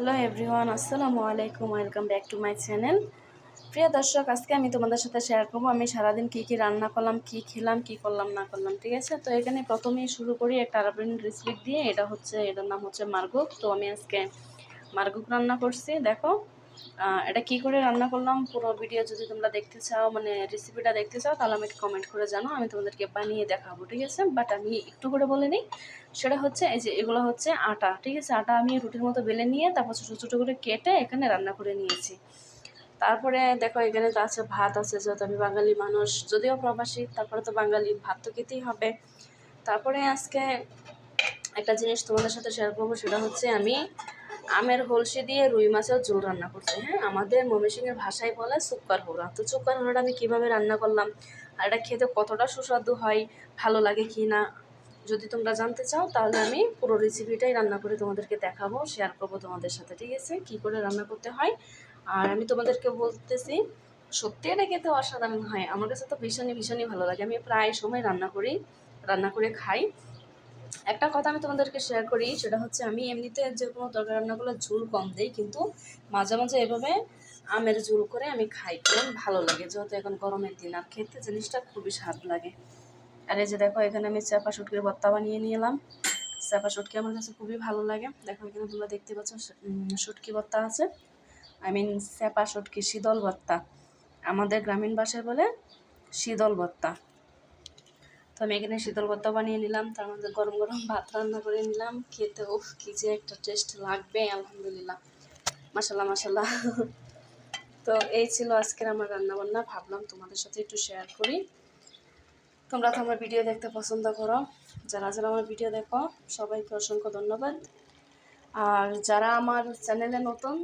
Hello everyone, আসসালামু আলাইকুম। Welcome back to my channel. প্রিয় দর্শক, আজকে আমি তোমাদের সাথে শেয়ার করবো আমি সারাদিন কী কী রান্না করলাম, কী খেলাম, কী করলাম না করলাম। ঠিক আছে, তো এখানে প্রথমেই শুরু করি একটা আরবিয়ান রেসিপি দিয়ে। এটার নাম হচ্ছে মারগুক। তো আমি আজকে মারগুক রান্না করছি। দেখো এটা কি করে রান্না করলাম, পুরো ভিডিও যদি তোমরা দেখতে চাও, মানে রেসিপিটা দেখতে চাও, তাহলে আমাকে কমেন্ট করে জানো, আমি তোমাদেরকে বানিয়ে দেখাবো। ঠিক আছে, বাট আমি একটু করে বলে নিই। সেটা হচ্ছে এই যে এগুলো হচ্ছে আটা। ঠিক আছে, আটা আমি রুটির মতো বেলে নিয়ে তারপর ছোটো ছোটো করে কেটে এখানে রান্না করে নিয়েছি। তারপরে দেখো এখানে তো আছে ভাত আছে, যেহেতু আমি বাঙালি মানুষ, যদিও প্রবাসী, তারপরে তো বাঙালি, ভাত তো খেতেই হবে। তারপরে আজকে একটা জিনিস তোমাদের সাথে শেয়ার করবো, সেটা হচ্ছে আমি আমের হলসি দিয়ে রুই মাছের ঝোল রান্না করছি। হ্যাঁ, আমাদের ময়মনসিংহের ভাষায় বলে চুক্কার হোড়া। তো চুক্কার হোড়াটা আমি কীভাবে রান্না করলাম আর এটা খেতে কতটা সুস্বাদু হয়, ভালো লাগে কি না, যদি তোমরা জানতে চাও তাহলে আমি পুরো রেসিপিটাই রান্না করে তোমাদেরকে দেখাবো, শেয়ার করবো তোমাদের সাথে। ঠিক আছে, কী করে রান্না করতে হয়। আর আমি তোমাদেরকে বলতেছি, সত্যি এটা খেতে অসাধারণ হয়। আমার কাছে তো ভীষণই ভীষণই ভালো লাগে। আমি প্রায় সময় রান্না করে খাই। একটা কথা আমি তোমাদেরকে শেয়ার করি, সেটা হচ্ছে আমি এমনিতে যে কোনো তরকারি রান্নাগুলো ঝোল কম দিই, কিন্তু মাঝে মাঝে এভাবে আমের ঝোল করে আমি খাই, কারণ ভালো লাগে, যেহেতু এখন গরমের দিন আর খেতে জিনিসটা খুবই স্বাদ লাগে। আর এই যে দেখো এখানে আমি চাপা শুটকির ভর্তা বানিয়ে নিয়ে এলাম। চাপা শুটকি আমার কাছে খুবই ভালো লাগে। দেখো এখানে তোমরা দেখতে পাচ্ছ শুটকি ভর্তা আছে, চাপা শুটকি, শীতল ভর্তা, আমাদের গ্রামীণ ভাষায় বলে শীতল ভর্তা। তো আমি এখানে শীতল ভর্তা বানিয়ে নিলাম, তার মধ্যে গরম গরম ভাত রান্না করে নিলাম। খেতে উফ কী যে একটা টেস্ট লাগবে, আলহামদুলিল্লাহ, মাশাল্লাহ মাশাল্লাহ। তো এই ছিল আজকের আমার রান্নাবান্না, ভাবলাম তোমাদের সাথে একটু শেয়ার করি। তোমরা তো আমার ভিডিও দেখতে পছন্দ করো, যারা যারা আমার ভিডিও দেখো সবাইকে অসংখ্য ধন্যবাদ। আর যারা আমার চ্যানেলে নতুন,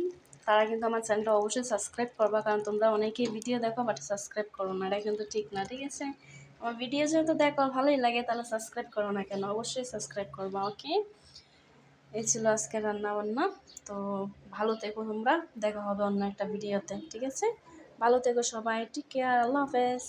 তারা কিন্তু আমার চ্যানেলটা অবশ্যই সাবস্ক্রাইব করবা, কারণ তোমরা অনেকেই ভিডিও দেখো বাট সাবস্ক্রাইব করো না, এটা কিন্তু ঠিক না। ঠিক আছে, আমার ভিডিও যেহেতু দেখো ভালোই লাগে, তাহলে সাবস্ক্রাইব করো না কেন, অবশ্যই সাবস্ক্রাইব করবা। ওকে, এই ছিল আজকে রান্না বান্না। তো ভালো থেকো তোমরা, দেখা হবে অন্য একটা ভিডিওতে। ঠিক আছে, ভালো থেকো সবাই, টেক কেয়ার, আল্লাহ হাফেজ।